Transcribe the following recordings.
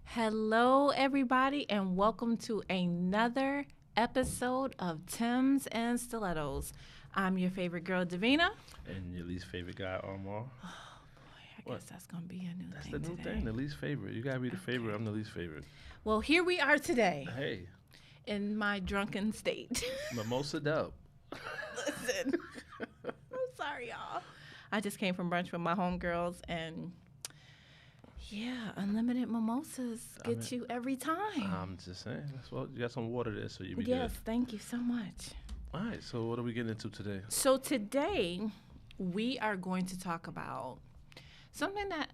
Hello, everybody, and welcome to another episode of Tim's and Stilettos. I'm your favorite girl, Davina. And your least favorite guy, Omar. I What? guess that's going to be a new That's thing the new today. thing, the least favorite. You gotta be the favorite. I'm the least favorite. Well, here we are today Hey, in my drunken state. mimosa dub. Listen, I'm sorry, y'all. I just came from brunch with my homegirls, and yeah, unlimited mimosas get you every time. I'm just saying. That's what you got some water there, so you be Yes, thank you so much. good. All right. So what are we getting into today? So today we are going to talk about something that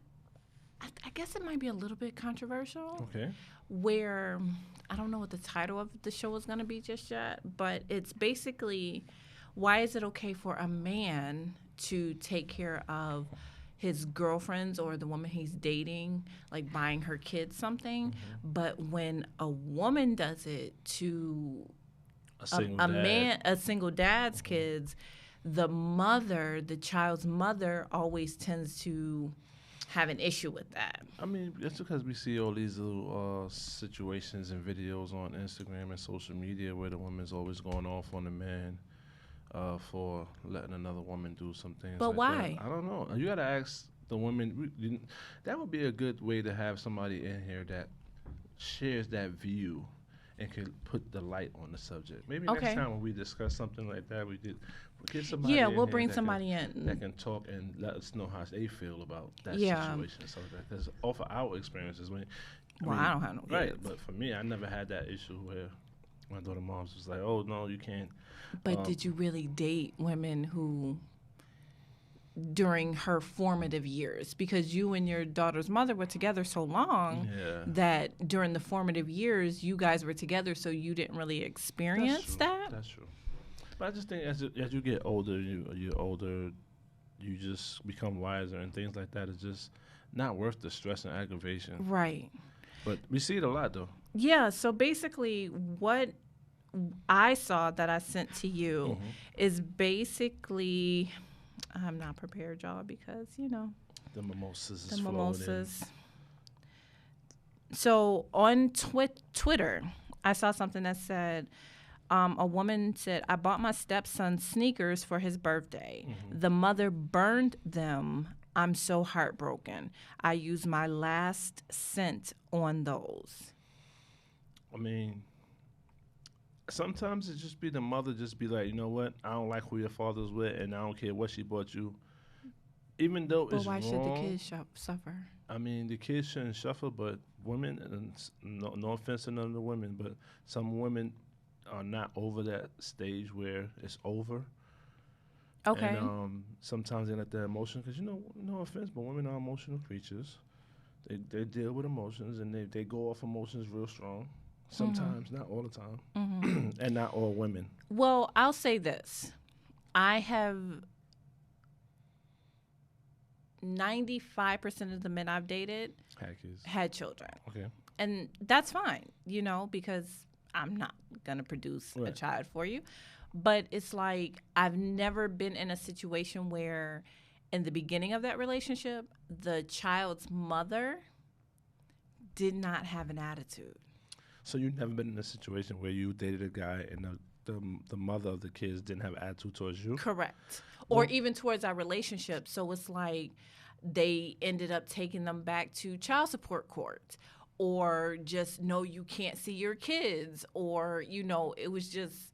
I guess it might be a little bit controversial. Okay. Where I don't know what the title of the show is going to be just yet, but it's basically why is it okay for a man to take care of his girlfriends or the woman he's dating, like buying her kids something, but when a woman does it to a single dad's kids, the child's mother always tends to have an issue with that. I mean, that's because we see all these little situations and videos on Instagram and social media where the woman's always going off on the man for letting another woman do some things. But like why? That. I don't know. You gotta ask the women. That would be a good way to have somebody in here that shares that view and can put the light on the subject. Maybe Okay. next time when we discuss something like that, we'll get somebody. Yeah, in we'll here bring that somebody that in. can talk and let us know how they feel about that Yeah. situation and stuff like that. Because off of our experiences, Well, I don't have no kids. right, but for me, I never had that issue where my daughter mom's was like, "Oh no, you can't." But did you really date women who, during her formative years, because you and your daughter's mother were together so long Yeah. that during the formative years you guys were together, so you didn't really experience that? That's true. But I just think as you get older, you're older, you just become wiser, and things like that is just not worth the stress and aggravation. Right. But we see it a lot though. Yeah, so basically what I saw that I sent to you is basically, I'm not prepared, y'all, because, The mimosas the is flowing in. mimosas. So on Twitter, I saw something that said, a woman said, I bought my stepson sneakers for his birthday. The mother burned them. I'm so heartbroken. I used my last cent on those. I mean, sometimes it just be the mother just be like, you know what, I don't like who your father's with, and I don't care what she bought you. Even though But it's why wrong, should the kids suffer? I mean, the kids shouldn't suffer, but women, and no offense to none of the women, but some women are not over that stage where it's over. Okay. And sometimes they let their emotions, because, no offense, but women are emotional creatures. They deal with emotions, and they go off emotions real strong. Sometimes, not all the time. And not all women. Well, I'll say this. I have 95% of the men I've dated Hackers. had children. Okay. And that's fine, because I'm not going to produce a Right. child for you. But it's like I've never been in a situation where in the beginning of that relationship, the child's mother did not have an attitude. So you've never been in a situation where you dated a guy and the mother of the kids didn't have attitude towards you? Correct. Or Well- even towards our relationship. So it's like they ended up taking them back to child support court, or just, no, you can't see your kids, or, it was just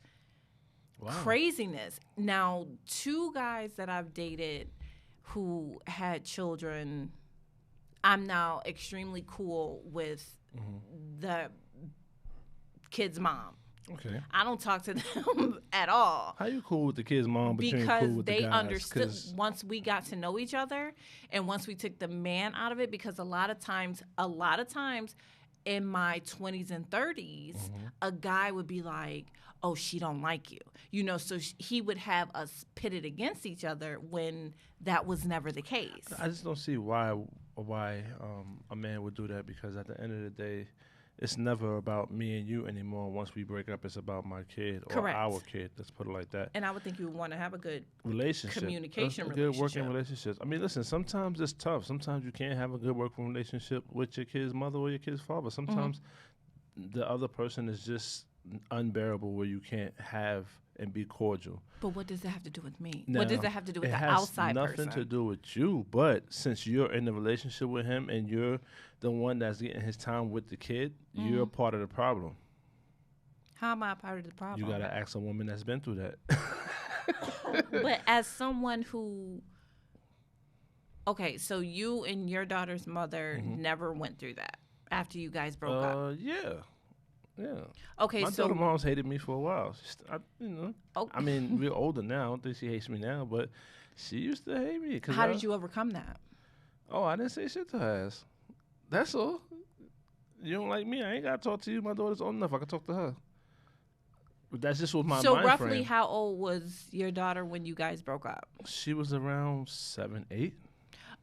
Wow. craziness. Now, two guys that I've dated who had children, I'm now extremely cool with the kid's mom. Okay. I don't talk to them at all. How you cool with the kid's mom, but you ain't Because cool with they the guys? understood once we got to know each other, and once we took the man out of it, because a lot of times in my 20s and 30s, a guy would be like, oh, she don't like you, so he would have us pitted against each other when that was never the case. I just don't see why a man would do that, because at the end of the day, it's never about me and you anymore. Once we break up, it's about my kid or Correct. our kid. Let's put it like that. And I would think you would want to have a good Relationship, communication a good relationship. working relationships. I mean, listen, sometimes it's tough. Sometimes you can't have a good working relationship with your kid's mother or your kid's father. Sometimes the other person is just unbearable where you can't have and be cordial. But what does that have to do with me? Now, what does that have to do with it the has outside nothing person? to do with you, but since you're in the relationship with him and you're the one that's getting his time with the kid, you're part of the problem. How am I a part of the problem? You got to ask a woman that's been through that. But as someone who, okay, so you and your daughter's mother never went through that after you guys broke up. Yeah. Okay, My so daughter mom's hated me for a while. I mean, we're older now. I don't think she hates me now, but she used to hate me. How did you overcome that? Oh, I didn't say shit to her ass. That's all. You don't like me, I ain't got to talk to you. My daughter's old enough. I can talk to her. But that's just what my So mind roughly frame. how old was your daughter when you guys broke up? She was around 7, 8.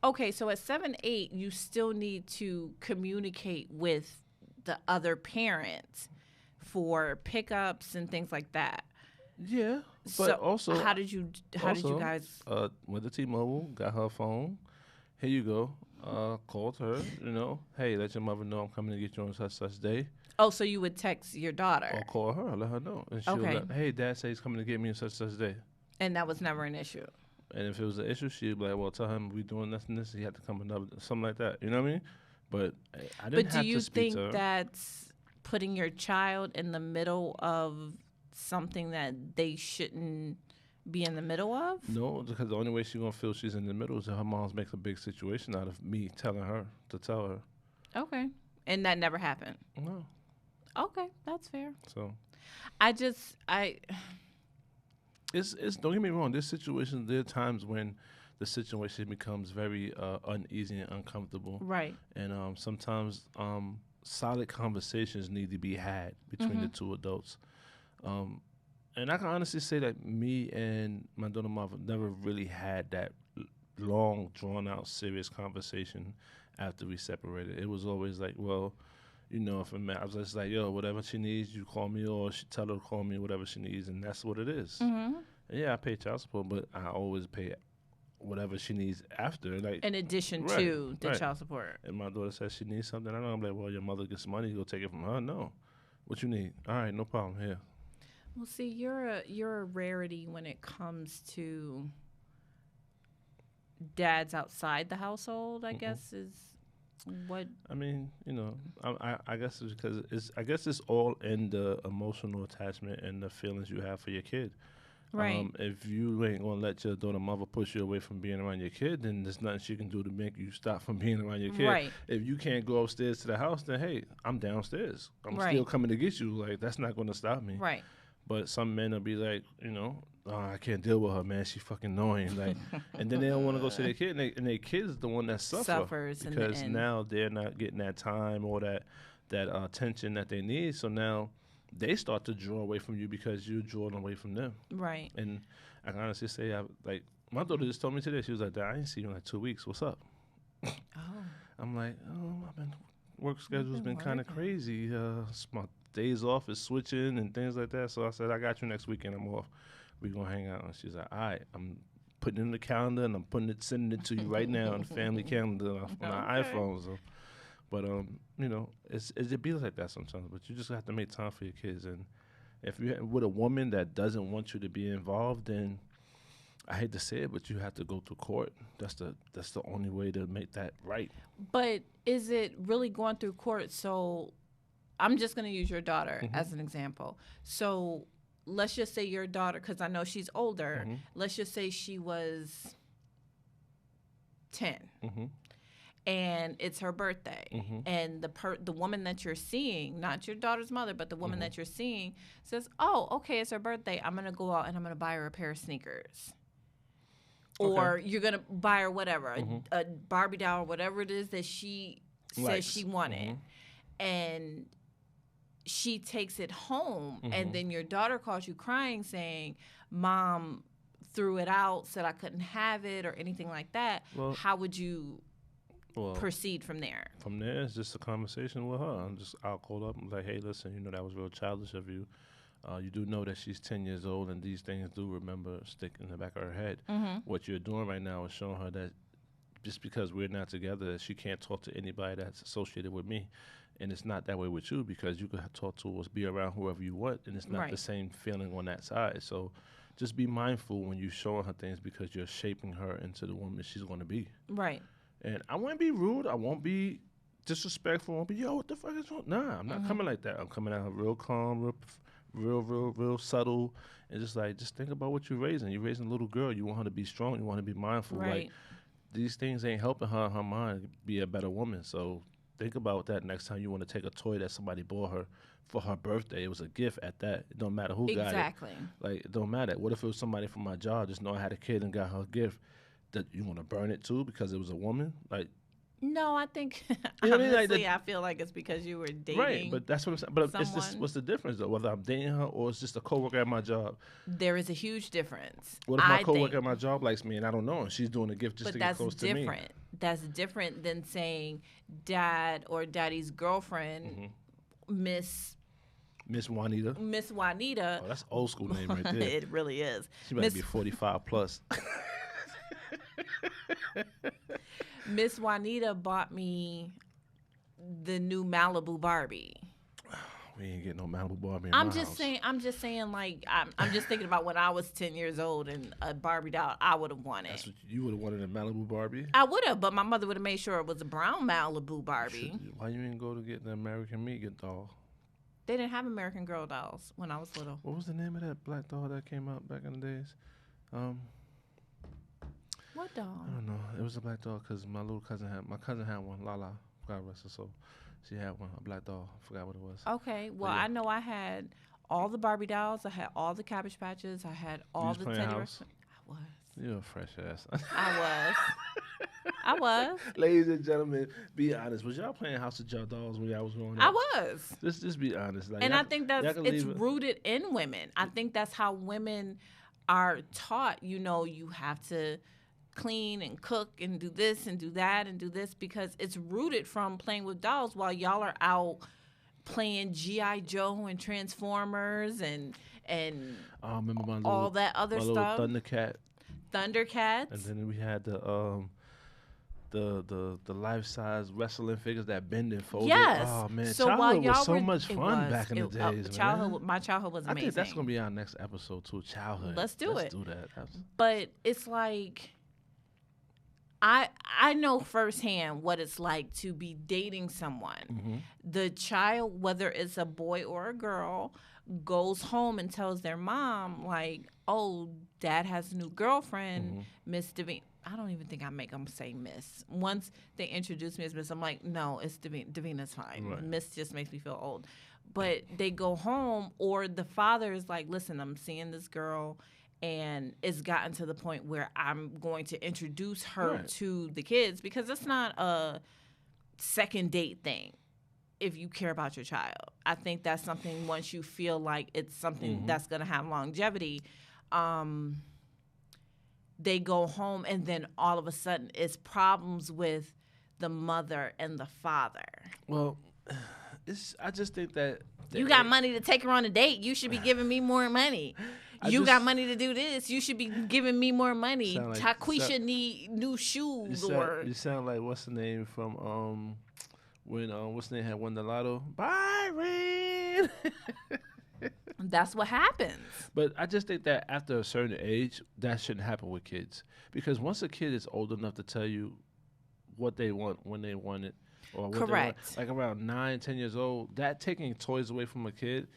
Okay, so at 7, 8, you still need to communicate with the other parents for pickups and things like that. Yeah, but So also how did you guys? Went to T-Mobile, got her phone. Here you go. Called her. Hey, let your mother know I'm coming to get you on such day. Oh, so you would text your daughter, Or call her, let her know, and she'll hey, Dad says he's coming to get me on such day. and that was never an issue. And if it was an issue, she'd be like, well, tell him we doing this and this. He had to come another, something like that. You know what I mean? But I didn't But have do you to speak think to her. that's putting your child in the middle of something that they shouldn't be in the middle of? No, because the only way she's going to feel she's in the middle is if her mom makes a big situation out of me telling her to tell her. Okay. And that never happened. No. Okay, that's fair. So it's don't get me wrong, there's situations, there are times when the situation becomes very uneasy and uncomfortable. Right. And sometimes solid conversations need to be had between the two adults. And I can honestly say that me and my daughter mother never really had that long, drawn-out, serious conversation after we separated. It was always like, well, if I was just like, yo, whatever she needs, you call me, or she tell her to call me, whatever she needs, and that's what it is. And yeah, I pay child support, but I always pay whatever she needs after. Like in addition to the child support. And my daughter says she needs something. I know, I'm like, well, your mother gets money, you go take it from her. No. What you need? All right, no problem. Here. Well, see, you're a rarity when it comes to dads outside the household, I guess, is what. I mean, I guess it's because it's all in the emotional attachment and the feelings you have for your kid. Right. If you ain't gonna let your daughter mother push you away from being around your kid, then there's nothing she can do to make you stop from being around your kid. Right. If you can't go upstairs to the house, then hey, I'm downstairs. I'm still coming to get you. Like, that's not gonna stop me. Right. But some men will be like, oh, I can't deal with her, man. She's fucking annoying. Like, and then they don't want to go see their kid, and their kid is the one that suffers in the because end. now they're not getting that time or that attention that they need. So now they start to draw away from you because you're drawing away from them. Right. And I can honestly say, my daughter just told me today, she was like, Dad, I ain't seen you in like 2 weeks. What's up? Oh. I'm like, work schedule's been kind of crazy. My days off is switching and things like that. So I said, I got you next weekend. I'm off. We gonna hang out. And she's like, all right. I'm putting it in the calendar and I'm sending it to you right now on the family calendar on our iPhone. So, but it be like that sometimes. But you just have to make time for your kids. And if you're with a woman that doesn't want you to be involved, then I hate to say it, but you have to go to court. That's the only way to make that right. But is it really going through court? So I'm just going to use your daughter as an example. So let's just say your daughter, because I know she's older, let's just say she was 10 and it's her birthday. And the woman that you're seeing, not your daughter's mother, but the woman that you're seeing says, oh, okay, it's her birthday. I'm going to go out and I'm going to buy her a pair of sneakers. Or you're going to buy her whatever, a Barbie doll or whatever it is that she says she wanted. And she takes it home, and then your daughter calls you crying saying, Mom threw it out, said I couldn't have it or anything like that. Well, how would you Well, proceed from there? from there, it's just a conversation with her. I'll call up and be like, hey, listen, that was real childish of you. You do know that she's 10 years old, and these things do stick in the back of her head. Mm-hmm. What you're doing right now is showing her that just because we're not together, that she can't talk to anybody that's associated with me. And it's not that way with you, because you could talk to or be around whoever you want, and it's not the same feeling on that side. So just be mindful when you're showing her things, because you're shaping her into the woman she's going to be. Right. And I won't be rude. I won't be disrespectful. I won't be, yo, what the fuck is wrong? Nah, I'm not coming like that. I'm coming out real calm, real subtle, and just think about what you're raising. You're raising a little girl. You want her to be strong. You want her to be mindful. Right. Like, these things ain't helping her in her mind be a better woman. So think about that next time you want to take a toy that somebody bought her for her birthday. It was a gift at that. It don't matter who got it. Exactly. Like, it don't matter. What if it was somebody from my job? Just know I had a kid and got her a gift. That you want to burn it too because it was a woman? Like, no, I think you know what I mean? honestly, I feel like it's because you were dating. Right, but that's what I'm saying. But it's just, someone. what's the difference though? Whether I'm dating her or it's just a coworker at my job. There is a huge difference. What if my coworker at my job likes me and I don't know, and she's doing a gift just to get close to me? That's different than saying dad or daddy's girlfriend, Miss Juanita. Oh, that's old school name right there. It really is. She might be 45 plus. Miss Juanita bought me the new Malibu Barbie. We ain't getting no Malibu Barbie in I'm my just house. saying. I'm just saying. Like, I'm just thinking about when I was 10 years old and a Barbie doll I would have wanted. That's what you would have wanted, a Malibu Barbie. I would have, but my mother would have made sure it was a brown Malibu Barbie. Why you didn't go to get the American Megan doll? They didn't have American Girl dolls when I was little. What was the name of that black doll that came out back in the days? What doll? I don't know. It was a black doll because my cousin had one. Lala, God rest her soul. She had one, a black doll. I forgot what it was. Okay, well, I know I had all the Barbie dolls. I had all the Cabbage Patches. I had all the Teddy Bears. I was. You're a fresh ass. I was. Ladies and gentlemen, be honest. Was y'all playing House of Jar Dolls when y'all was growing up? I was. Just be honest. Like, and I think it's rooted in women. I think that's how women are taught. You have to clean and cook and do this and do that and do this, because it's rooted from playing with dolls while y'all are out playing G.I. Joe and Transformers and I remember all that other stuff. Thundercats. And then we had the life-size wrestling figures that bend and fold. Yes. Oh man, so childhood was so much fun back in the days. My childhood was amazing. I think that's gonna be our next episode too. Childhood. Let's do that. But it's like, I know firsthand what it's like to be dating someone. Mm-hmm. The child, whether it's a boy or a girl, goes home and tells their mom, like, oh, dad has a new girlfriend, Miss Davina. I don't even think I make them say Miss. Once they introduce me as Miss, I'm like, no, it's Davina. Davina's fine. Right. Miss just makes me feel old. But they go home, or the father is like, listen, I'm seeing this girl, and it's gotten to the point where I'm going to introduce her to the kids, because it's not a second date thing if you care about your child. I think that's something, once you feel like it's something that's going to have longevity, they go home, and then all of a sudden it's problems with the mother and the father. Well, I just think that you got money to take her on a date. You should be giving me more money. You got money to do this. You should be giving me more money. Taquisha need new shoes. You sound like, what's the name from when what's the name had won the lotto? Byron. That's what happens. But I just think that after a certain age, that shouldn't happen with kids, because once a kid is old enough to tell you what they want, when they want it, or what correct, they want, like around 9, 10 years old, that taking toys away from a kid,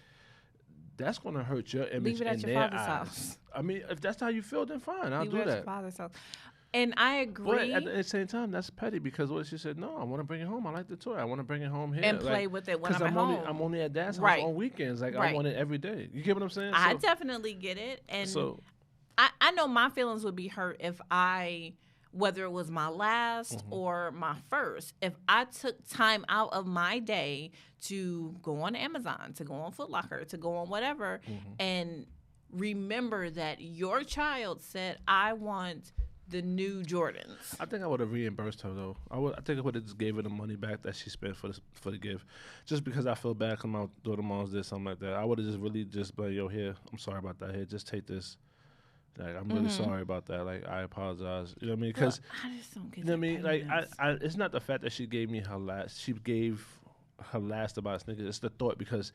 that's going to hurt your image in their eyes. House. I mean, if that's how you feel, then fine, I'll do that. At your father's house. And I agree. But at the same time, that's petty, because what she said, no, I want to bring it home. I like the toy. I want to bring it home here and play with it when I'm at home. Because I'm only at dad's house on weekends. Like, I want it every day. You get what I'm saying? I definitely get it. And so, I know my feelings would be hurt if whether it was my last or my first, if I took time out of my day to go on Amazon, to go on Foot Locker, to go on whatever, and remember that your child said, I want the new Jordans. I think I would have reimbursed her though. I think I would have just gave her the money back that she spent for the gift, just because I feel bad because my daughter mom's did something like that. I would have just really just been, yo, here, I'm sorry about that. Here, just take this. Like, I'm really sorry about that. Like, I apologize. You know what I mean? Because I just don't get. you know what I mean? Like, it's not the fact that she gave me her last. She gave her last about sneakers. It's the thought, because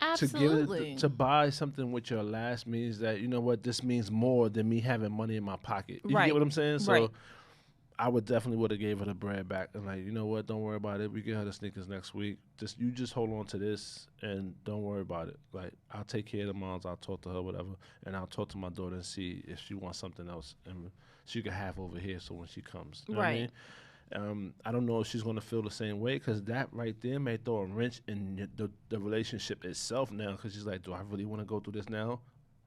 Absolutely. to buy something with your last means that, you know what, this means more than me having money in my pocket. You Right. get what I'm saying? So Right. I would have gave her the bread back and like, you know what, don't worry about it. We get her the sneakers next week. You just hold on to this and don't worry about it. Like, I'll take care of the moms. I'll talk to her, whatever, and I'll talk to my daughter and see if she wants something else and she can have over here. So when she comes, you know what I mean? I don't know if she's going to feel the same way, because that right there may throw a wrench in the relationship itself now, because she's like, do I really want to go through this now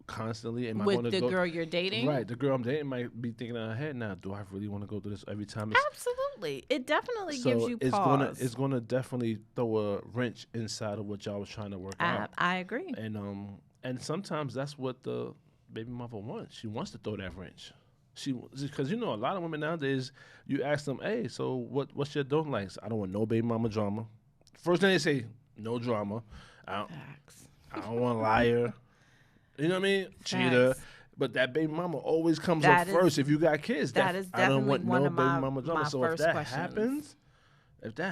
constantly? Am I With gonna the girl you're dating? Right, the girl I'm dating might be thinking in her head now, do I really want to go through this every time? Absolutely. It definitely So gives you it's pause. it's gonna definitely throw a wrench inside of what y'all was trying to work out. I agree. And sometimes that's what the baby mother wants. She wants to throw that wrench. Because you know, a lot of women nowadays, you ask them, hey, so what's your don't likes? I don't want no baby mama drama. First thing they say, no drama. Facts. I don't want a liar. You know what I mean? Cheater. Facts. But that baby mama always comes up first if you got kids. That is I don't definitely want one no of baby my mama drama. So if first that questions.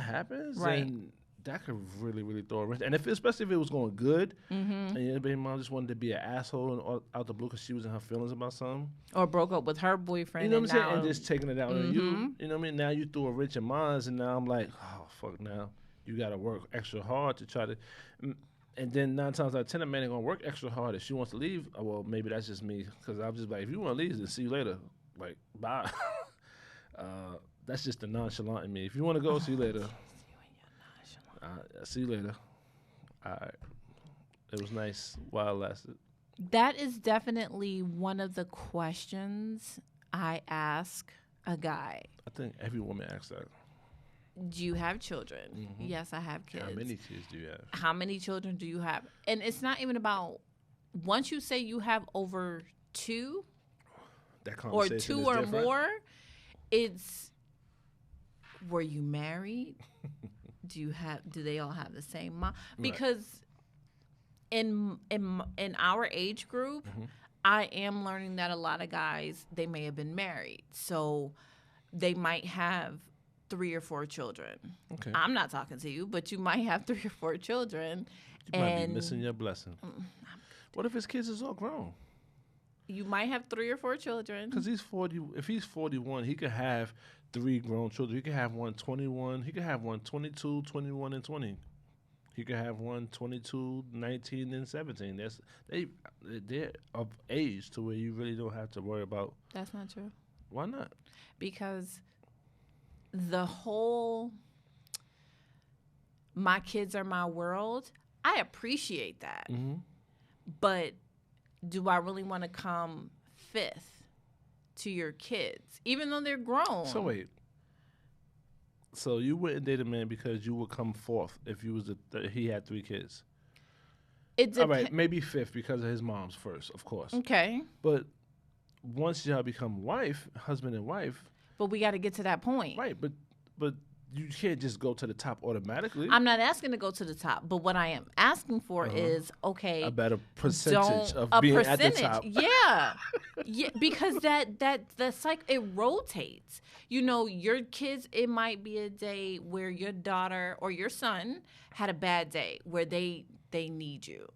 happens, Right. then that could really, really throw a wrench. And especially if it was going good, and your baby mom just wanted to be an asshole and out the blue because she was in her feelings about something. Or broke up with her boyfriend. You know what I'm saying? now- And just taking it out on you. You know what I mean? Now you threw a wrench in mine, and now I'm like, oh, fuck now. You got to work extra hard to try to... And then 9 times out of 10, a man ain't going to work extra hard. If she wants to leave, well, maybe that's just me. Because I'm just like, if you want to leave, then see you later. Like, bye. That's just the nonchalant in me. If you want to go, see you later. See you later. All right. It was nice while it lasted. That is definitely one of the questions I ask a guy. I think every woman asks that. Do you have children? Yes, I have kids. How many kids do you have? How many children do you have? And it's not even about, once you say you have over 2 That or conversation 2 is or different. more, it's, were you married? Do they all have the same mom? Because in our age group, I am learning that a lot of guys, they may have been married. So they might have 3 or 4 children. Okay. I'm not talking to you, but you might have 3 or 4 children. You might be missing your blessing. What if his kids is all grown? You might have 3 or 4 children. Because he's 40. If he's 41, he could have 3 grown children. He could have one 21. He could have one 22, 21, and 20. He could have one 22, 19, and 17. They're of age to where you really don't have to worry about. That's not true. Why not? Because the whole my kids are my world, I appreciate that. But do I really want to come 5th to your kids, even though they're grown? So wait. So you wouldn't date a man because you would come 4th if you was he had 3 kids. All right, maybe 5th because of his mom's first, of course. Okay. But once y'all become husband and wife. But we got to get to that point. Right, but you can't just go to the top automatically. I'm not asking to go to the top, but what I am asking for is, okay, a better percentage of being at the top. Yeah, because that the cycle, it rotates. You know, your kids, it might be a day where your daughter or your son had a bad day where they need you,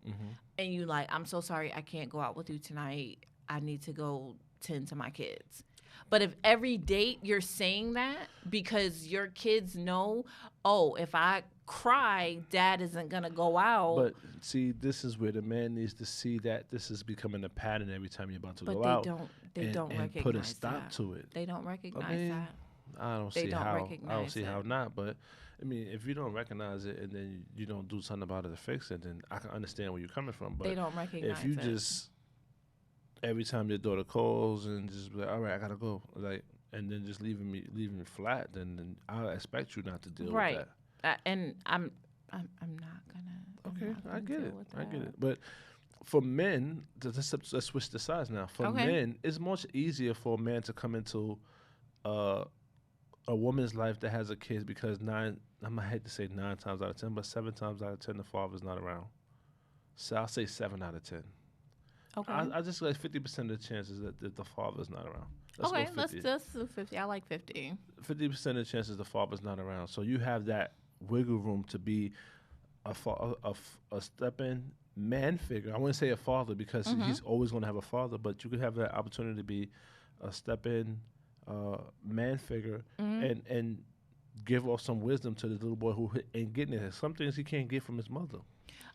and you like, I'm so sorry, I can't go out with you tonight. I need to go tend to my kids. But if every date you're saying that because your kids know, oh, if I cry, dad isn't going to go out. But see, this is where the man needs to see that this is becoming a pattern every time you're about to go out. But they don't recognize put a stop to it. They don't recognize that. I don't see how not. But I mean, if you don't recognize it and then you don't do something about it to fix it, then I can understand where you're coming from. But they don't recognize if you it. just every time your daughter calls and just be like, all right, I gotta go, like, and then just leaving me flat, then I expect you not to deal with that. And I'm not gonna. Okay, I get it. But for men, let's switch the sides now. For Okay. men, it's much easier for a man to come into uh, a woman's life that has a kid because I hate to say 9 times out of 10, but 7 times out of 10, the father's not around. So I'll say 7 out of 10. Okay. I just like 50% of the chances that the father's not around. Let's Okay. go Let's 50. just do 50. I like 50. 50% of the chances the father's not around. So you have that wiggle room to be a step-in man figure. I wouldn't say a father because he's always going to have a father, but you could have that opportunity to be a step-in man figure and give off some wisdom to the little boy who ain't getting it. Some things he can't get from his mother,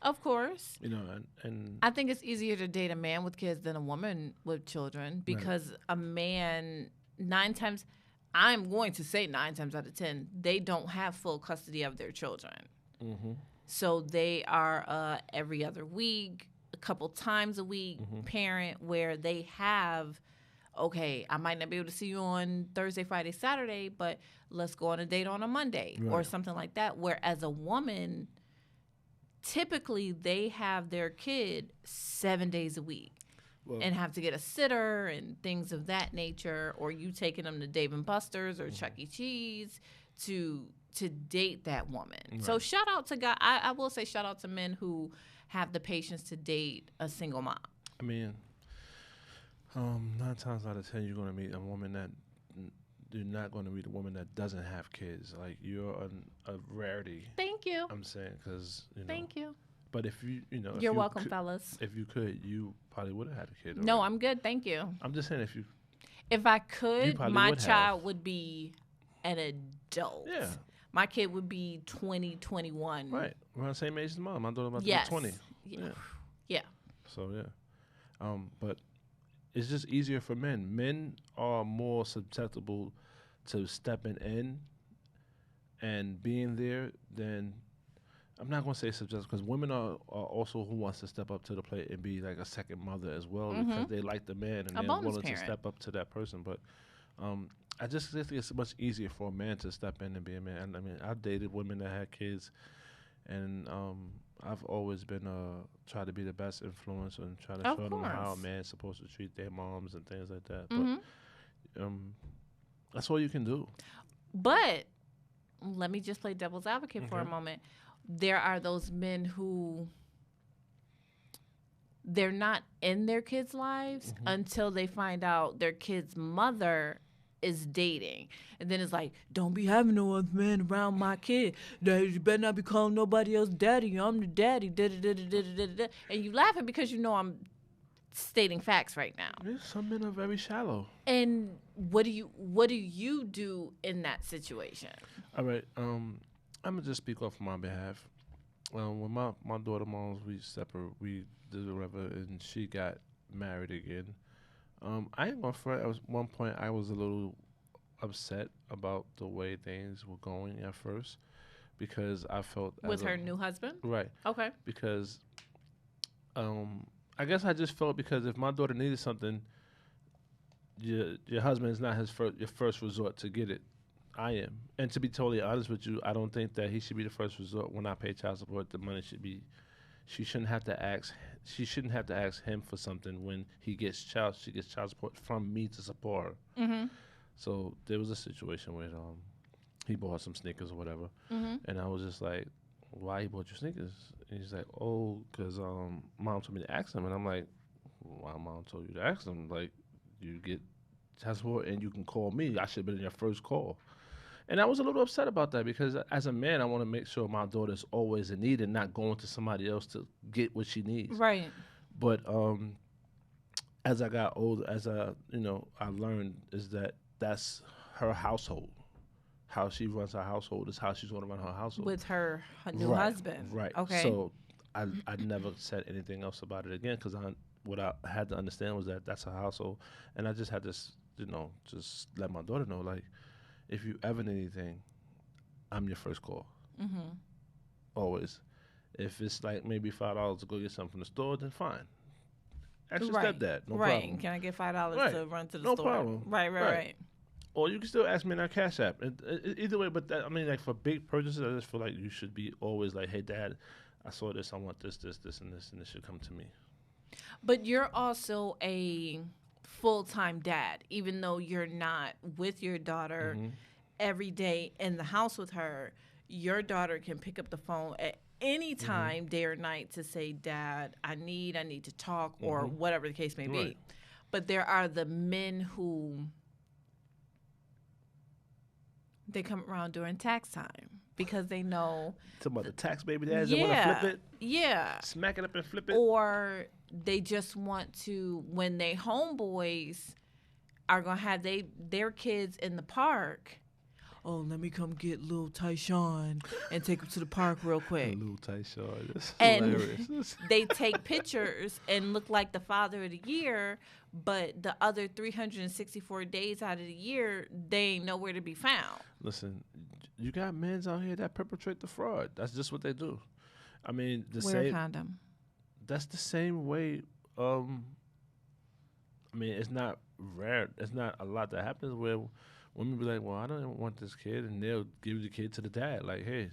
Of course. you know, and I think it's easier to date a man with kids than a woman with children because a man, I'm going to say 9 times out of 10, they don't have full custody of their children. So they are every other week, a couple times a week parent where they have, okay, I might not be able to see you on Thursday, Friday, Saturday, but let's go on a date on a Monday or Right. something like that. Whereas a woman, typically they have their kid 7 days a week well, and have to get a sitter and things of that nature, or you taking them to Dave and Buster's or Chuck E. Cheese to date that woman. So shout out to guys. I will say shout out to men who have the patience to date a single mom. I mean, 9 times out of 10, you're going to meet a woman that you're not going to meet a woman that doesn't have kids. Like you're a rarity. Thank you. I'm saying because Thank you. But if if You're you welcome, could, fellas. if you could, you probably would have had a kid. No, already. I'm good. Thank you. I'm just saying if you. If I could, probably my would have. child would be an adult. Yeah. My kid would be 20, 21. Right, around the same age as mom. My daughter about to Yes. be 20. Yeah. Yeah. Yeah. So yeah, but it's just easier for men. Men are more susceptible to stepping in and being there than. I'm not gonna say susceptible because women are also who wants to step up to the plate and be like a second mother as well because they like the man and A they're bonus willing parent. to step up to that person. But I just think it's much easier for a man to step in and be a man. I mean, I've dated women that had kids, and I've always been try to be the best influence and try to Of show them how a course. man's supposed to treat their moms and things like that. Mhm. But that's all you can do. But let me just play devil's advocate for a moment. There are those men who they're not in their kids' lives until they find out their kid's mother is dating. And then it's like, don't be having no other man around my kid. You better not be calling nobody else daddy. I'm the daddy. Da-da-da-da-da-da-da. And you laughing because you know I'm stating facts right now. Yeah, some men are very shallow. And what do you do in that situation? All right. I'm gonna just speak off my behalf. When my daughter moms we did whatever, and she got married again. I ain't gonna front. At one point, I was a little upset about the way things were going at first because I felt With her new husband? right Okay. because I guess I just felt because if my daughter needed something, your husband is not your first resort to get it. I am, and to be totally honest with you, I don't think that he should be the first resort when I pay child support. The money should be. She shouldn't have to ask. She shouldn't have to ask him for something when she gets child support from me to support her. Mm-hmm. So there was a situation where he bought some sneakers or whatever, and I was just like, "Why he bought you sneakers?" And he's like, "Oh, because mom told me to ask him," and I'm like, "Why mom told you to ask him? Like, you get child support and you can call me. I should have been in your first call." And I was a little upset about that because as a man, I want to make sure my daughter's always in need and not going to somebody else to get what she needs. Right. But as I got older, I learned is that that's her household. How she runs her household is how she's going to run her household. With her new Right, husband. Right. Okay. So I never said anything else about it again because what I had to understand was that that's her household, and I just had to just let my daughter know, like, if you ever need anything, I'm your first call. Mm-hmm. Always. If it's like maybe $5 to go get something from the store, then fine. Ask your Right. stepdad. No right. problem. Can I get $5 Right. to run to the No store? problem. Right. Right. Or you can still ask me in our Cash App. Either way, but like for big purchases, I just feel like you should be always like, hey, Dad, I saw this. I want this, and this, and this should come to me. But you're also a full-time dad, even though you're not with your daughter every day in the house with her. Your daughter can pick up the phone at any time, day or night, to say, "Dad, I need to talk," or whatever the case may be. Right. But there are the men who they come around during tax time because they know. Talking about the tax baby dads that want to flip it, Yeah. smack it up and flip it. Or they just want to, when they homeboys are going to have their kids in the park, oh, let me come get little Tyshawn and take him to the park real quick. Little Tyshawn, that's And hilarious. they take pictures and look like the father of the year, but the other 364 days out of the year, they ain't nowhere to be found. Listen, you got men out here that perpetrate the fraud. That's just what they do. I mean, Wear a condom. That's the same way. I mean, it's not rare. It's not a lot that happens where women be like, "Well, I don't want this kid," and they'll give the kid to the dad. Like, hey,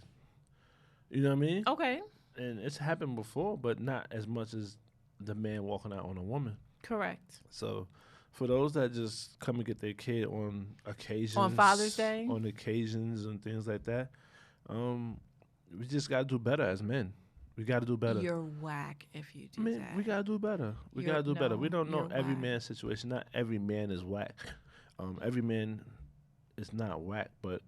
you know what I mean? Okay. And it's happened before, but not as much as the man walking out on a woman. Correct. So, for those that just come and get their kid on occasions, On Father's Day, on occasions and things like that, we just gotta do better as men. We gotta do better. You're whack if you do that. We gotta do better. We You're- gotta do better. We no, don't know you're every whack. man's situation. Not every man is whack. Every man is not whack, but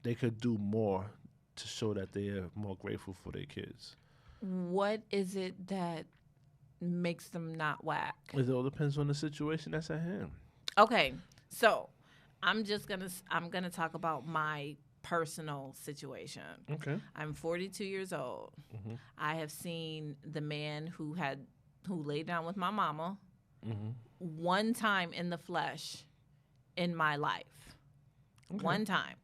they could do more to show that they are more grateful for their kids. What is it that makes them not whack? It all depends on the situation that's at hand. Okay, so I'm gonna talk about my personal situation. Okay. I'm 42 years old. Mm-hmm. I have seen the man who laid down with my mama Mm-hmm. one time in the flesh in my life. Okay. One time.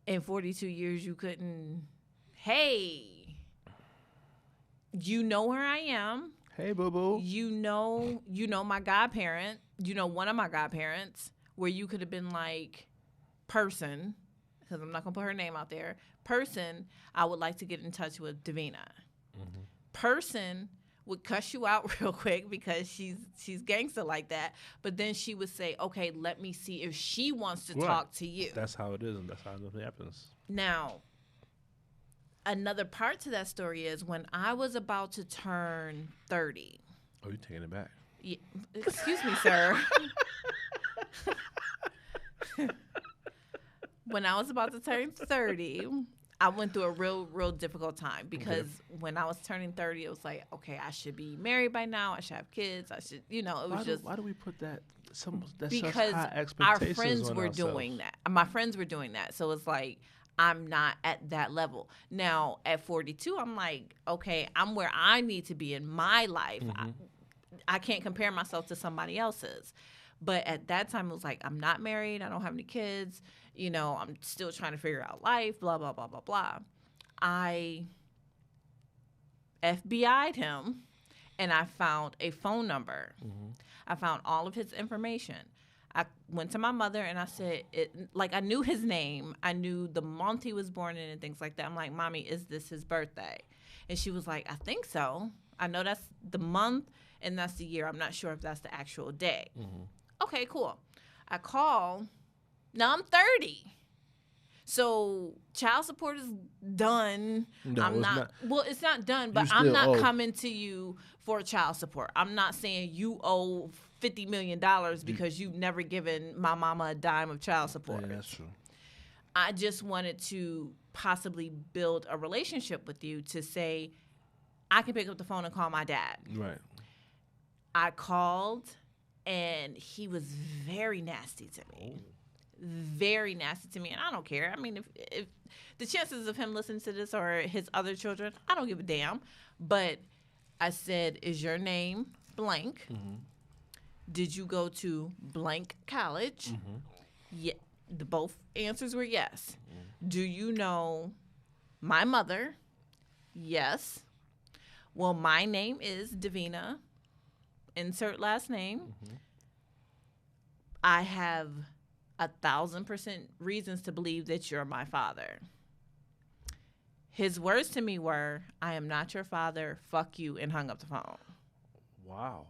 In 42 years, you couldn't, hey, you know where I am. Hey, boo boo. You know my godparent. You know one of my godparents where you could have been like, person, because I'm not going to put her name out there, person, I would like to get in touch with Davina. Mm-hmm. Person would cuss you out real quick because she's gangster like that. But then she would say, okay, let me see if she wants to Right. talk to you. That's how it is, and that's how it happens. Now, another part to that story is when I was about to turn 30. Oh, you taking it back? Yeah, excuse me, sir. When I was about to turn 30, I went through a real difficult time because when I was turning 30, it was like, okay, I should be married by now. I should have kids. I should, it was Why do we put that? That's because such high our expectations friends on were ourselves. doing that. My friends were doing that. So it's like, I'm not at that level. Now, at 42, I'm like, okay, I'm where I need to be in my life. Mm-hmm. I can't compare myself to somebody else's. But at that time, it was like, I'm not married. I don't have any kids. I'm still trying to figure out life, blah, blah, blah, blah, blah. I FBI'd him, and I found a phone number. Mm-hmm. I found all of his information. I went to my mother, and I said, I knew his name. I knew the month he was born in and things like that. I'm like, Mommy, is this his birthday? And she was like, I think so. I know that's the month, and that's the year. I'm not sure if that's the actual day. Mm-hmm. Okay, cool. I call. Now I'm 30. So child support is done. No, I'm it's not. not. Well, it's not done, but You I'm still not owe. coming to you for child support. I'm not saying you owe $50 million because you've never given my mama a dime of child support. Yeah, that's true. I just wanted to possibly build a relationship with you to say, I can pick up the phone and call my dad. Right. I called, and he was very nasty to me. Very nasty to me, and I don't care. I mean, if the chances of him listening to this or his other children, I don't give a damn. But I said, is your name blank? Mm-hmm. Did you go to blank college? Mm-hmm. Yeah, both answers were yes. Do you know my mother? Yes. Well, my name is Davina. Insert last name. Mm-hmm. I have 1,000% reasons to believe that you're my father. His words to me were, "I am not your father. Fuck you," and hung up the phone. Wow.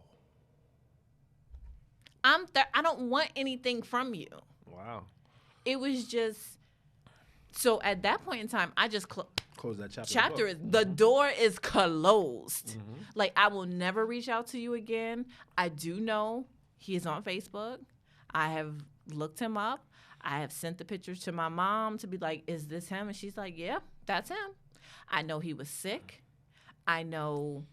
I don't want anything from you. Wow. It was just so at that point in time, I just Close that chapter. chapter is the door is closed. Like, I will never reach out to you again. I do know he is on Facebook. I have looked him up. I have sent the pictures to my mom to be like, is this him? And she's like, yeah, that's him. I know he was sick. I know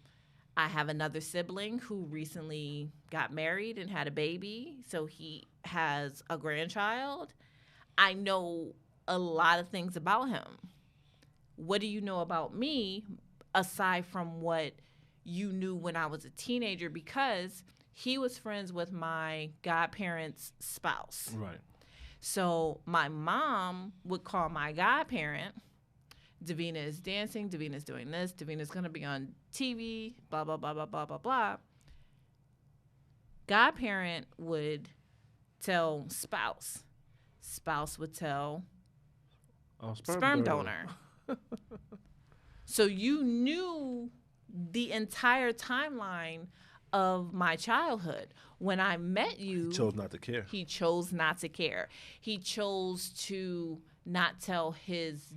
I have another sibling who recently got married and had a baby, so he has a grandchild. I know a lot of things about him. What do you know about me aside from what you knew when I was a teenager? Because he was friends with my godparents' spouse. Right. So my mom would call my godparent. Davina is dancing. Davina is doing this. Davina's going to be on TV, blah, blah, blah, blah, blah, blah, blah. Godparent would tell spouse. Spouse would tell sperm donor. So you knew the entire timeline of my childhood. When I met you, He chose not to care. He chose not to care. He chose to not tell his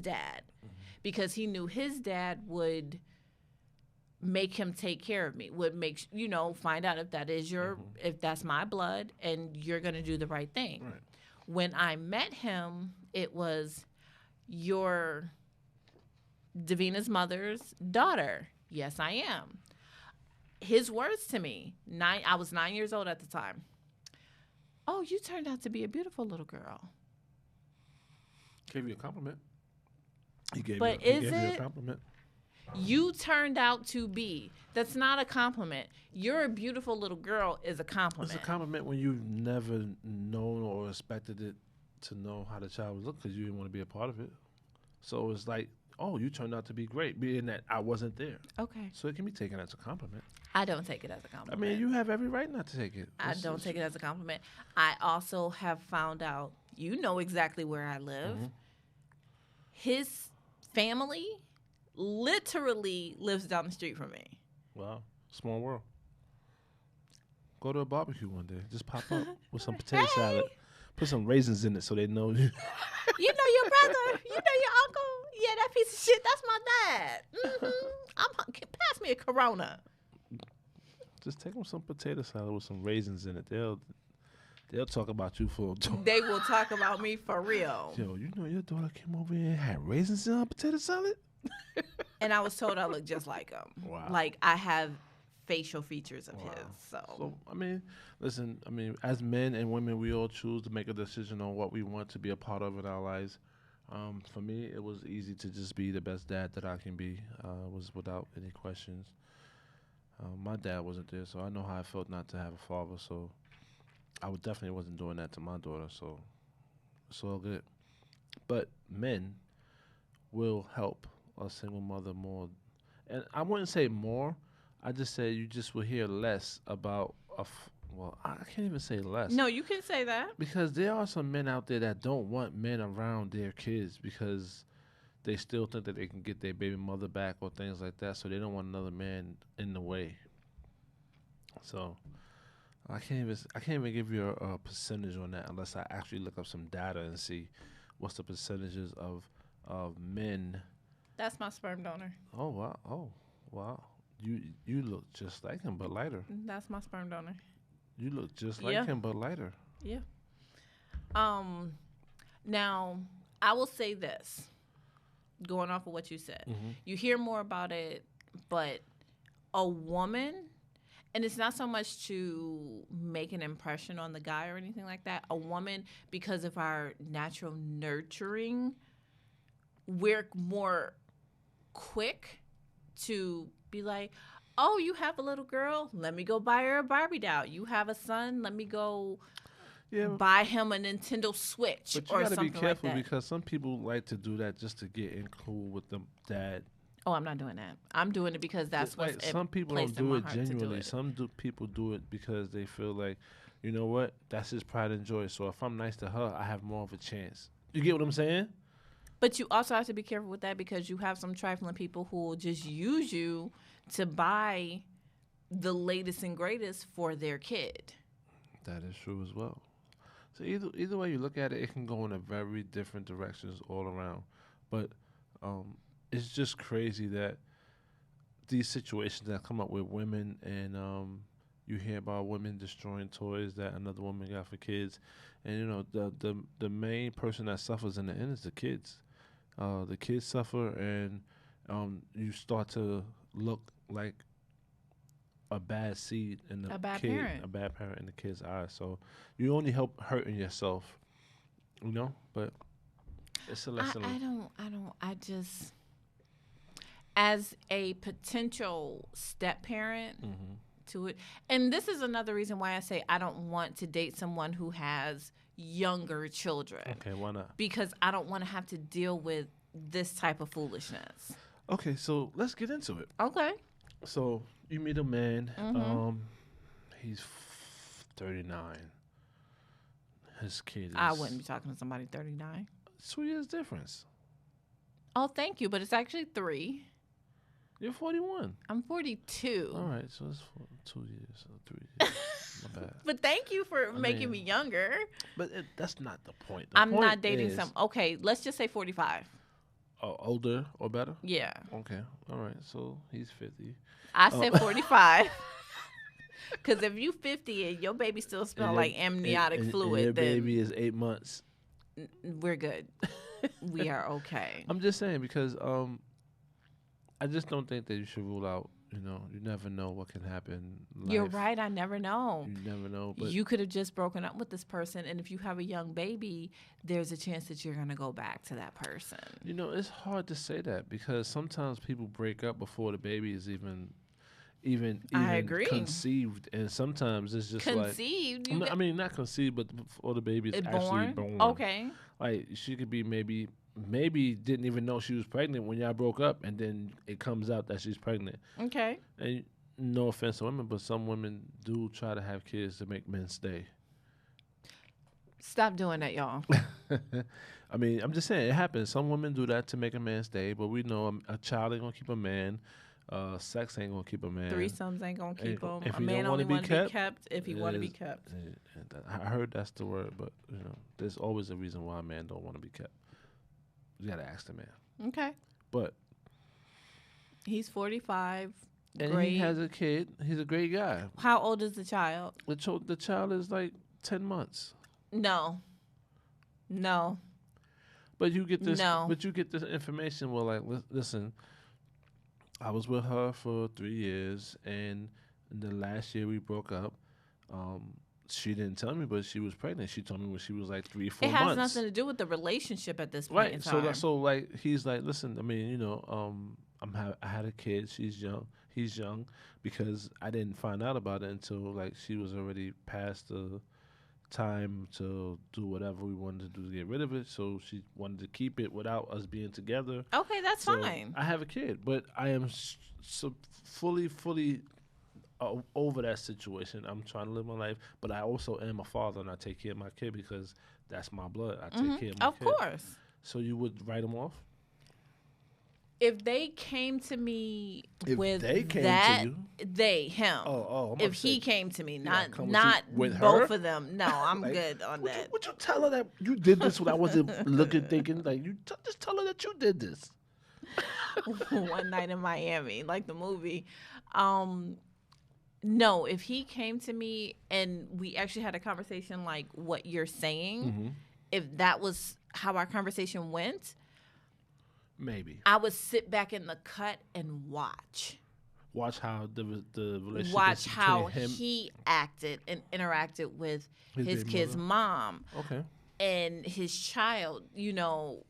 dad because he knew his dad would make him take care of me, would make, find out if that is if that's my blood and you're going to do the right thing. Right. When I met him, it was your Davina's mother's daughter. Yes, I am. His words to me, I was 9 years old at the time. Oh, you turned out to be a beautiful little girl. Gave you a compliment. He gave But you is a it? compliment. You turned out to be. That's not a compliment. You're a beautiful little girl is a compliment. It's a compliment when you've never known or expected it to know how the child would look because you didn't want to be a part of it. So it's like, oh, you turned out to be great, being that I wasn't there. Okay. So it can be taken as a compliment. I don't take it as a I compliment. mean, you have every right not to take it. I don't take it as a compliment. I also have found out, you know exactly where I live. Mm-hmm. His family literally lives down the street from me. Wow. Small world. Go to a barbecue one day. Just pop up with some potato salad. Put some raisins in it so they know you. You know your brother. You know your uncle. Yeah, that piece of shit. That's my dad. Pass me a Corona. Just take them some potato salad with some raisins in it. They'll talk about you for. They will talk about me for real. Yo, you know your daughter came over here and had raisins in her potato salad? And I was told I look just like him. Wow. Like I have facial features of his. So, I mean, listen, as men and women, we all choose to make a decision on what we want to be a part of in our lives. For me, it was easy to just be the best dad that I can be. Was without any questions. My dad wasn't there, so I know how I felt not to have a father. So I definitely wasn't doing that to my daughter. So it's all good. But men will help a single mother more, and I wouldn't say more. I just say you just will hear less about well, I can't even say less. No, you can say that. Because there are some men out there that don't want men around their kids because they still think that they can get their baby mother back or things like that, so they don't want another man in the way. So I can't even give you a percentage on that unless I actually look up some data and see what's the percentages of men. That's my sperm donor. Oh wow! Oh wow! You look just like him, but lighter. That's my sperm donor. You look just like him, but lighter. Yeah. Now, I will say this, going off of what you said. Mm-hmm. You hear more about it, but a woman, and it's not so much to make an impression on the guy or anything like that. A woman, because of our natural nurturing, we're more quick to be like, oh, you have a little girl? Let me go buy her a Barbie doll. You have a son? Let me go buy him a Nintendo Switch or something like that. But you got to be careful because some people like to do that just to get in cool with the dad. Oh, I'm not doing that. I'm doing it because that's like what's some people placed don't do in it my heart to do genuinely. it. Some people do it because they feel like, you know what, that's his pride and joy. So if I'm nice to her, I have more of a chance. You get what I'm saying? But you also have to be careful with that because you have some trifling people who will just use you to buy the latest and greatest for their kid. That is true as well. So either way you look at it, it can go in a very different directions all around. But it's just crazy that these situations that come up with women and you hear about women destroying toys that another woman got for kids, and you know the main person that suffers in the end is the kids. The kids suffer, and you start to look like a bad seed in the A bad kid, parent. a bad parent in the kid's eyes. So you only help hurting yourself, you know. But it's a lesson. I just, as a potential step parent to it, and this is another reason why I say I don't want to date someone who has younger children. Okay, why not? Because I don't want to have to deal with this type of foolishness. Okay, so let's get into it. Okay. So you meet a man. He's 39. His kid is. I wouldn't be talking to somebody 39. 2 years difference. Oh, thank you, but it's actually 3. You're 41. I'm 42. All right, so it's 2 years, so 3 years. My bad. But thank you for making me younger. But that's not the point. The I'm point not dating is, some. Okay, let's just say 45. older or better. Yeah, Okay. All right. So he's 50. I said 45. Because if you 50 and your baby still smell And like your- amniotic and fluid, your then baby is 8 months. we're good. We are okay. I'm just saying because I just don't think that you should rule out. You know, you never know what can happen. In You're life. right. I never know. You never know. But You could have just broken up with this person, and if you have a young baby, there's a chance that you're going to go back to that person. you know, it's hard to say that because sometimes people break up before the baby is even I agree. conceived, and sometimes it's just Conceived? like I mean, not conceived, but before the baby is It actually born. Okay. Like she could be maybe didn't even know she was pregnant when y'all broke up, and then it comes out that she's pregnant. Okay. And no offense to women, but some women do try to have kids to make men stay. Stop doing that, y'all. I mean, I'm just saying it happens. Some women do that to make a man stay, but we know a child ain't gonna keep a man. Sex ain't gonna keep a man. Threesomes ain't gonna keep him. If A he man don't only wanna want be to be kept, kept if he want to be is- kept. I heard that's the word, but you know, there's always a reason why a man don't want to be kept. You gotta ask the man. Okay. But He's 45. and Great. he has a kid. He's a great guy. How old is the child? The child is like 10 months. No. No. But you get this. No. But you get this information. Well, like, listen, I was with her for 3 years, and in the last year we broke up. She didn't tell me, but she was pregnant. She told me when she was like 3 or 4 It months. has nothing to do with the relationship at this point in Right. time. So like he's like, listen. I mean, you know, I had a kid. She's young. He's young because I didn't find out about it until like she was already past the time to do whatever we wanted to do to get rid of it. So she wanted to keep it without us being together. Okay, that's So fine. I have a kid, but I am fully over that situation. I'm trying to live my life, but I also am a father, and I take care of my kid because that's my blood. I take care of my Of kid. course. So you would write them off? If they came to me If with they came to that, you? him. Oh, I'm If about to he say, came to me, not come not with both her? of them. No, I'm Like, good on that. Would you tell her that you did this when I wasn't looking, thinking? Like, just tell her that you did this. One night in Miami, like the movie. No, if he came to me and we actually had a conversation like what you're saying, if that was how our conversation went, Maybe. I would sit back in the cut and watch. Watch how the relationship Watch is how between him. he acted and interacted with His his baby kid's mother. mom Okay. and his child. You know,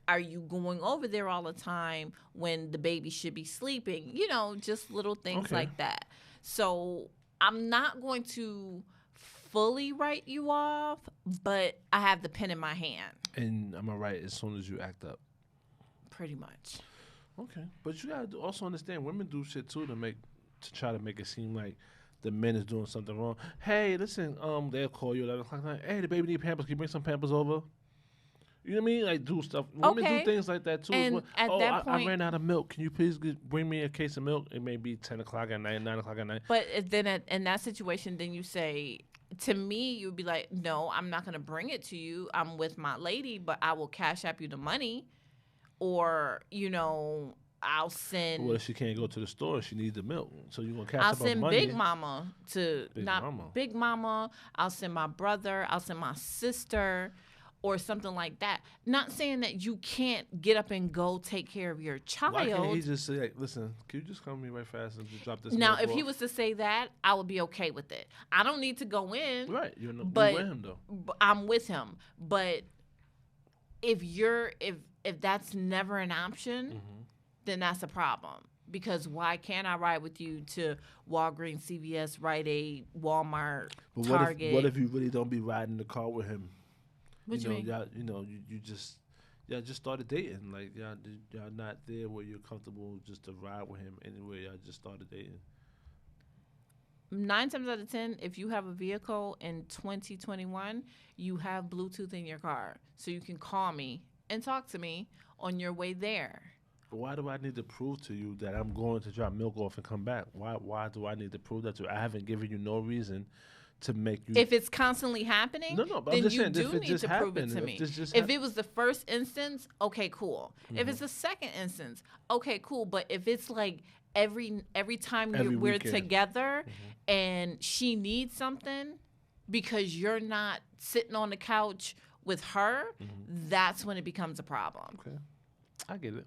are you going over there all the time when the baby should be sleeping? You know, just little things Okay. like that. So I'm not going to fully write you off, but I have the pen in my hand, And I'm right as soon as you act up. pretty much. Okay. But you gotta also understand women do shit too to try to make it seem like the men is doing something wrong. Hey, listen, they'll call you at 11 o'clock night. Hey, the baby need Pampers. Can you bring some Pampers over? You know what I mean? Like do stuff. Women Okay. do things like that too. And at oh, that I point, ran out of milk. Can you please bring me a case of milk? It may be 10 o'clock at night, 9 o'clock at night. but then in that situation, then you say, to me, you'd be like, no, I'm not going to bring it to you. I'm with my lady, but I will cash app you the money. Or, I'll send. Well, if she can't go to the store, she needs the milk. So you're gonna cash I'll up her send money. Big Mama to Big not Mama. Big Mama. I'll send my brother. I'll send my sister, or something like that. Not saying that you can't get up and go take care of your child. Why can't he just say, like, listen, can you just come to me right fast and just drop this Now, milk if he off? was to say that, I would be okay with it. I don't need to go in. Right, you know, but you with him though. I'm with him. But if that's never an option, Mm-hmm. then that's a problem. Because why can't I ride with you to Walgreens, CVS, Rite Aid, Walmart, But Target? what if you really don't be riding the car with him? What you mean? You just started dating. Like y'all not there where you're comfortable just to ride with him anywhere. Y'all just started dating. 9 times out of 10, if you have a vehicle in 2021, you have Bluetooth in your car. So you can call me and talk to me on your way there. But why do I need to prove to you that I'm going to drop milk off and come back? Why do I need to prove that to you? I haven't given you no reason to make you. If it's constantly happening, No, but I'm then just you saying, if do it need just to prove it happened, to if me. this just If it was the first instance, okay, cool. If it's the second instance, okay, cool. But if it's like every time Every we're weekend. together and she needs something because you're not sitting on the couch with her, that's when it becomes a problem. Okay, I get it.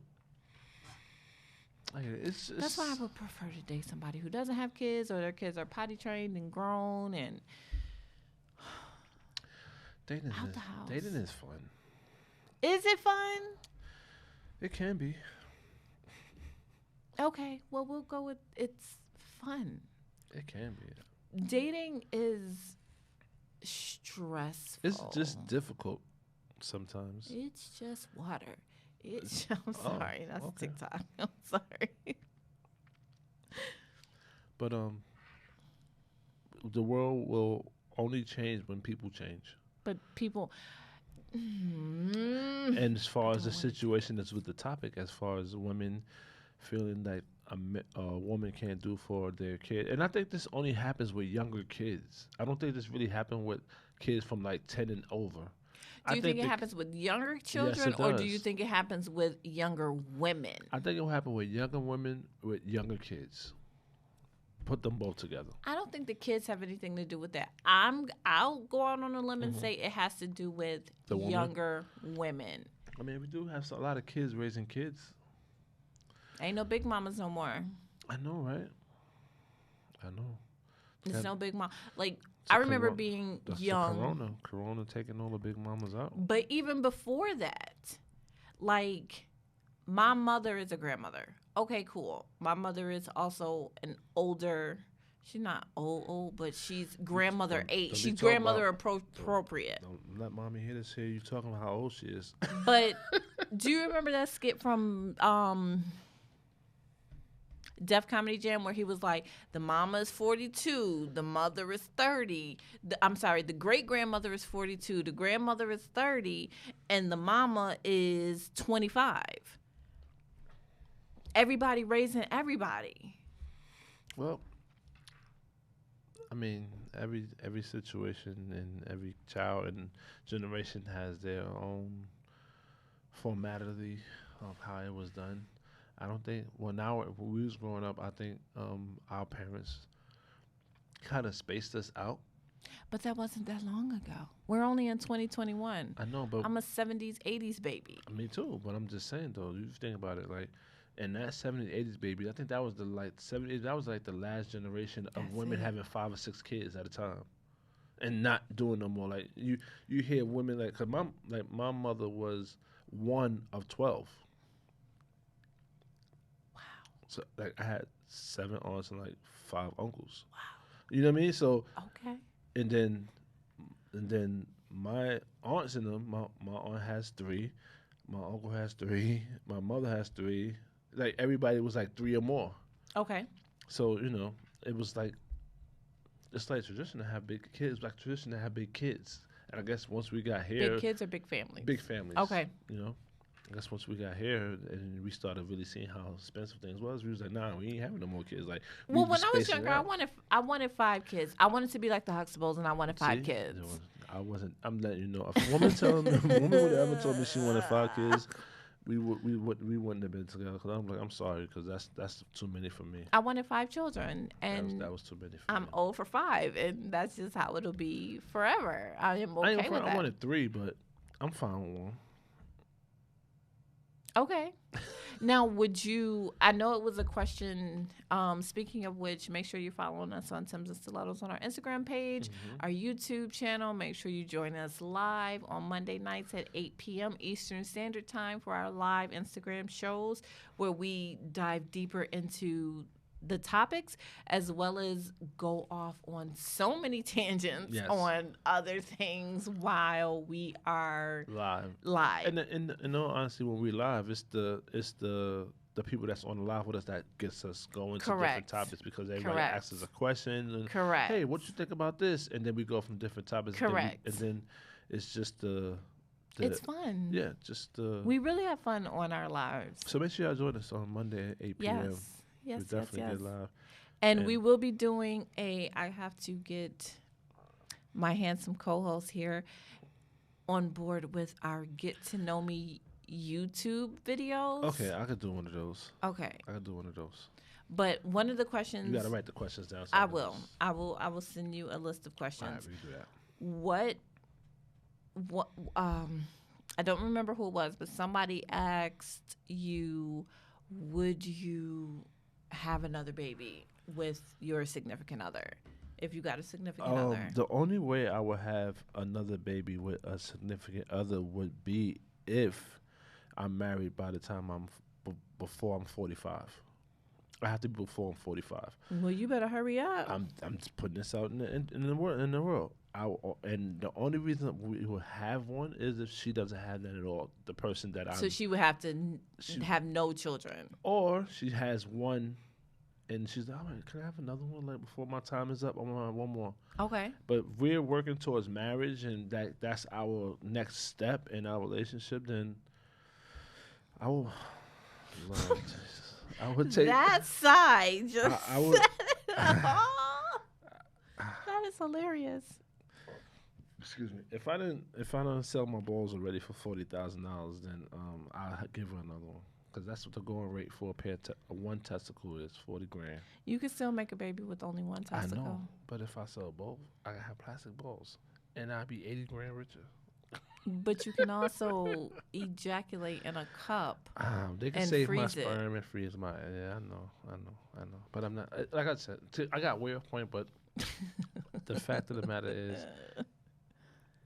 It's That's why I would prefer to date somebody who doesn't have kids or their kids are potty trained and grown and dating. out the house. Dating is fun. Is it fun? It can be. Okay, well, we'll go with it's fun. It can be. Dating is stressful. It's just difficult sometimes. It's just water. I'm sorry, that's okay. TikTok. I'm sorry. But the world will only change when people change. But people. And as far as the situation that's with the topic, as far as women feeling like a woman can't do for their kid, and I think this only happens with younger kids. I don't think this really happened with kids from like 10 and over. Do you think it happens with younger children, it or do you does. think it happens with younger women? I think it will happen with younger women with younger kids. Put them both together. I don't think the kids have anything to do with that. I'll go out on a limb and say it has to do with The woman? younger women. I mean, we do have a lot of kids raising kids. Ain't no big mamas no more. I know, right? I know. There's That- no big mom. Like It's a I remember corona- being That's young. the corona taking all the big mamas out. But even before that, like my mother is a grandmother. Okay, cool. My mother is also an older. She's not old, but she's grandmother don't age. be She's talking grandmother about- appropriate. Don't let mommy hear this here. You talking about how old she is. But do you remember that skit from Def Comedy Jam where he was like, the mama is 42, the mother is 30. The great grandmother is 42, the grandmother is 30, and the mama is 25. Everybody raising everybody. Well, I mean, every situation and every child and generation has their own formality of how it was done. I don't think. Well, now when we was growing up, I think our parents kind of spaced us out. But that wasn't that long ago. We're only in 2021. I know, but I'm a 70s, 80s baby. me too. But I'm just saying though, you think about it, like in that 70s, 80s baby, I think that was the 70s. That was like the last generation of That's women it. having 5 or 6 kids at a time, and not doing no more. Like you hear women like, 'cause my mother was one of 12. Wow. So like I had 7 aunts and like 5 uncles. Wow. You know what I mean? So Okay. and then my aunts and them, my aunt has 3, my uncle has 3, my mother has 3. Like everybody was like 3 or more. Okay. So it was like it's like tradition to have big kids, like tradition to have big kids. And I guess once we got here, Big kids or big families? big families. Okay. You know, I guess once we got here and we started really seeing how expensive things was, we was like, nah, we ain't having no more kids. Like, Well, we when I was spacing it younger, out. I wanted 5 kids. I wanted to be like the Huxtables, and I wanted five See? kids. I wasn't. I'm letting you know. If a woman would ever told me she wanted 5 kids, we wouldn't have been together. Because I'm like, I'm sorry, because that's too many for me. I wanted 5 children, and That was too many for I'm me. old for 5, and that's just how it'll be forever. I am okay with I that. wanted 3, but I'm fine with one. Okay. Now, would you? I know it was a question. Speaking of which, make sure you're following us on Tims and Stilettos on our Instagram page, our YouTube channel. Make sure you join us live on Monday nights at 8 p.m. Eastern Standard Time for our live Instagram shows, where we dive deeper into the topics as well as go off on so many tangents Yes. on other things while we are Live. live. And in all honesty, when we live, it's the people that's on the live with us that gets us going to different Correct. topics because everybody Correct. asks us a question and Correct. hey, what you think about this? And then we go from different topics. Correct. And then it's just the It's fun. yeah, just the. We really have fun on our lives. So make sure y'all join us on Monday at 8 p.m. Yes. Yes, We'll yes, definitely yes. get live. And And- we will be doing I have to get my handsome co-host here on board with our Get to Know Me YouTube videos. Okay, I could do one of those. Okay. I could do one of those. But one of the questions You gotta write the questions down. so I can will. just- I will send you a list of questions. All right, we can do that. What I don't remember who it was, but somebody asked you, would you have another baby with your significant other if you got a significant other? The only way I would have another baby with a significant other would be if I'm married by the time before I'm 45. I have to be before I'm 45. Well, you better hurry up. I'm just putting this out in the world. And the only reason we will have one is if she doesn't have that at all. The person that So she would have to have no children. or she has one, and she's like, "All right, can I have another one? Like before my time is up, I want one more." Okay. But we're working towards marriage, and that's our next step in our relationship. Then I will. Lord Jesus. I would take That side just I would. that is hilarious. Excuse me. If I don't sell my balls already for $40,000, then I'll give her another one because that's what the going rate for one testicle is, $40,000. You could still make a baby with only one testicle. I know, but if I sell both, I have plastic balls, and I'll be $80,000 richer. But you can also ejaculate in a cup. They can And save my freeze it. sperm and freeze my. Yeah, I know. But I'm not. Like I said, I got way off point. But the fact of the matter is,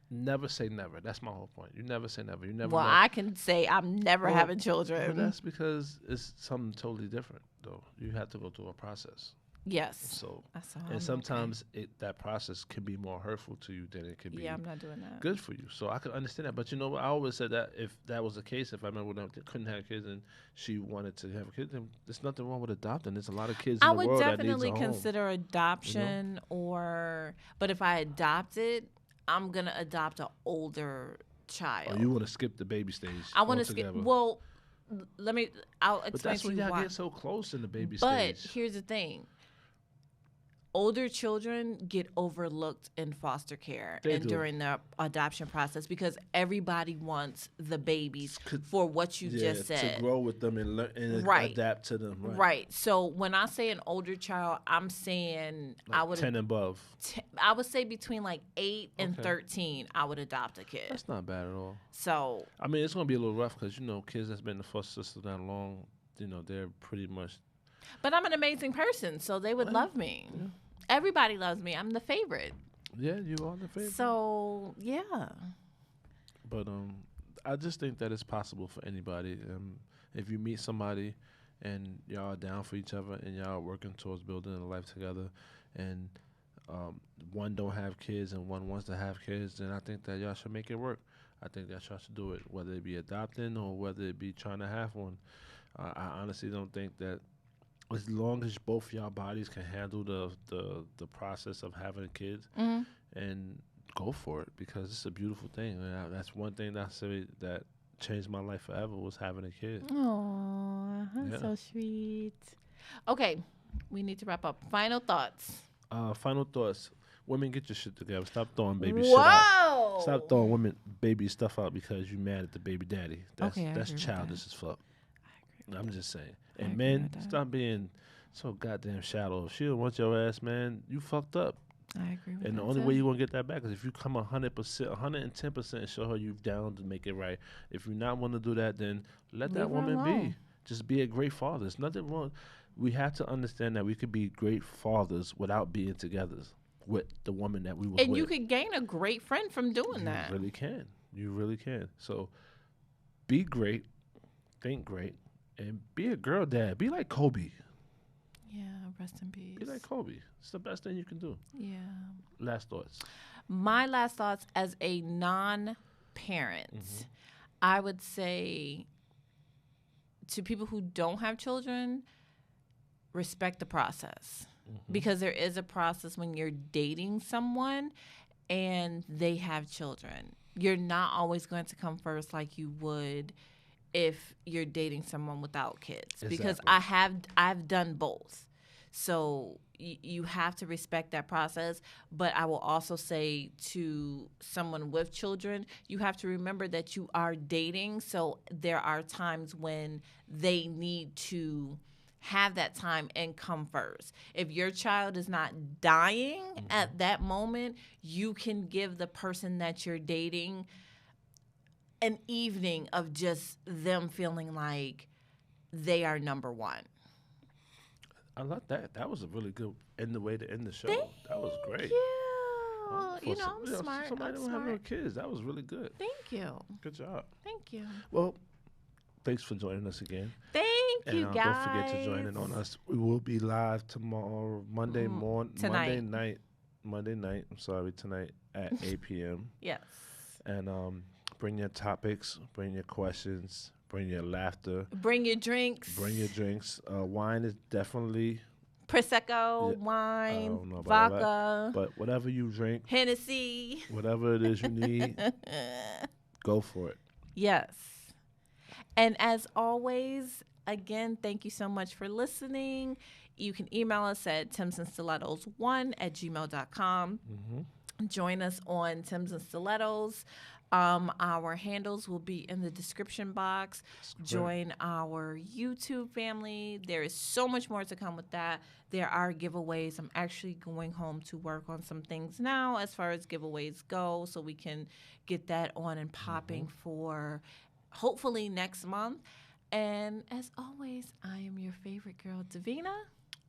never say never. That's my whole point. You never say never. You never. Well, know. I can say I'm never Well, having But children. that's because it's something totally different, though. You have to go through a process. Yes. So, That's all. and sometimes that process can be more hurtful to you than it could be Yeah, I'm not doing that. good for you. So I could understand that. But you know what? I always said that if that was the case, if I remember when I couldn't have kids and she wanted to have a kid, then there's nothing wrong with adopting. There's a lot of kids in I the would world that needs definitely a home. consider adoption but if I adopt it, I'm going to adopt an older child. Or you want to skip the baby stage I want to skip. altogether. Well, I'll But explain that's to when you y'all why. get so close in the baby But stage. here's the thing. Older children get overlooked in foster care They and do. during the adoption process because everybody wants the babies Could- for what you just said. to grow with them and learn and Right. adapt to them. Right. So when I say an older child, I'm saying I would 10 and above. I would say between like 8 and Okay. 13, I would adopt a kid. That's not bad at all. So I mean, it's gonna be a little rough because kids that's been in the foster system that long, they're pretty much. but I'm an amazing person, so they would love me. Yeah. Everybody loves me. I'm the favorite. Yeah, you are the favorite. So yeah. But I just think that it's possible for anybody. If you meet somebody and y'all are down for each other and y'all are working towards building a life together, and one don't have kids and one wants to have kids, then I think that y'all should make it work. I think that y'all should do it, whether it be adopting or whether it be trying to have one. I honestly don't think that as long as both y'all bodies can handle the process of having kids Mhm. and go for it because it's a beautiful thing. And that's one thing that I say that changed my life forever was having a kid. Oh, that's so sweet. Okay, we need to wrap up. Final thoughts. Final thoughts. Women, get your shit together. Stop throwing baby shit out. Stop throwing women baby stuff out because you mad at the baby daddy. That's childish as fuck. I'm just saying. And men, stop being so goddamn shallow. If she don't want your ass, man, you fucked up. I agree with that. And the only way you're going to get that back is if you come 100%, 110% and show her you've down to make it right. If you're not willing to do that, then let that woman be. Just be a great father. There's nothing wrong. We have to understand that we could be great fathers without being together with the woman that we were with. And you could gain a great friend from doing that. You really can. You really can. So be great, think great, and be a girl dad. Be like Kobe. Yeah, rest in peace. Be like Kobe. It's the best thing you can do. Yeah. Last thoughts. My last thoughts as a non-parent, I would say to people who don't have children, respect the process. Because there is a process when you're dating someone and they have children. You're not always going to come first like you would if you're dating someone without kids. Exactly. Because I've done both. So you have to respect that process. But I will also say to someone with children, you have to remember that you are dating. So there are times when they need to have that time and come first. If your child is not dying at that moment, you can give the person that you're dating an evening of just them feeling like they are number one. I love that. That was a really good way to end the show. That was great. You know, I'm smart. Somebody don't have no kids. That was really good. Thank you. Good job. Thank you. Well, thanks for joining us again. Thank you, guys. Don't forget to join in on us. We will be live tomorrow, Monday night. Tonight at 8 p.m. Yes. And bring your topics, bring your questions, bring your laughter. Bring your drinks. Wine is definitely Prosecco, wine, vodka. But whatever you drink. Hennessy. Whatever it is you need, go for it. Yes. And as always, again, thank you so much for listening. You can email us at timsandstilettos1@gmail.com. Join us on Tims and Stilettos. Our handles will be in the description box. Join our YouTube family. There is so much more to come with that. There are giveaways. I'm actually going home to work on some things now as far as giveaways go, so we can get that on and popping for hopefully next month. And as always, I am your favorite girl, Davina.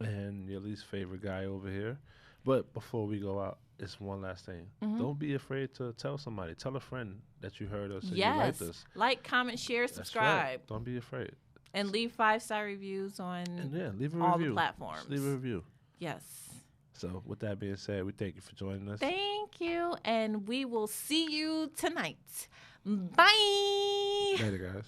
And your least favorite guy over here. But before we go out, it's one last thing. Don't be afraid to tell somebody. Tell a friend that you heard us and you liked us. Like, comment, share, subscribe. That's right. Don't be afraid. And leave 5-star reviews on leave a all review. the platforms. Just leave a review. Yes. So with that being said, we thank you for joining us. Thank you. And we will see you tonight. Bye. Later, guys.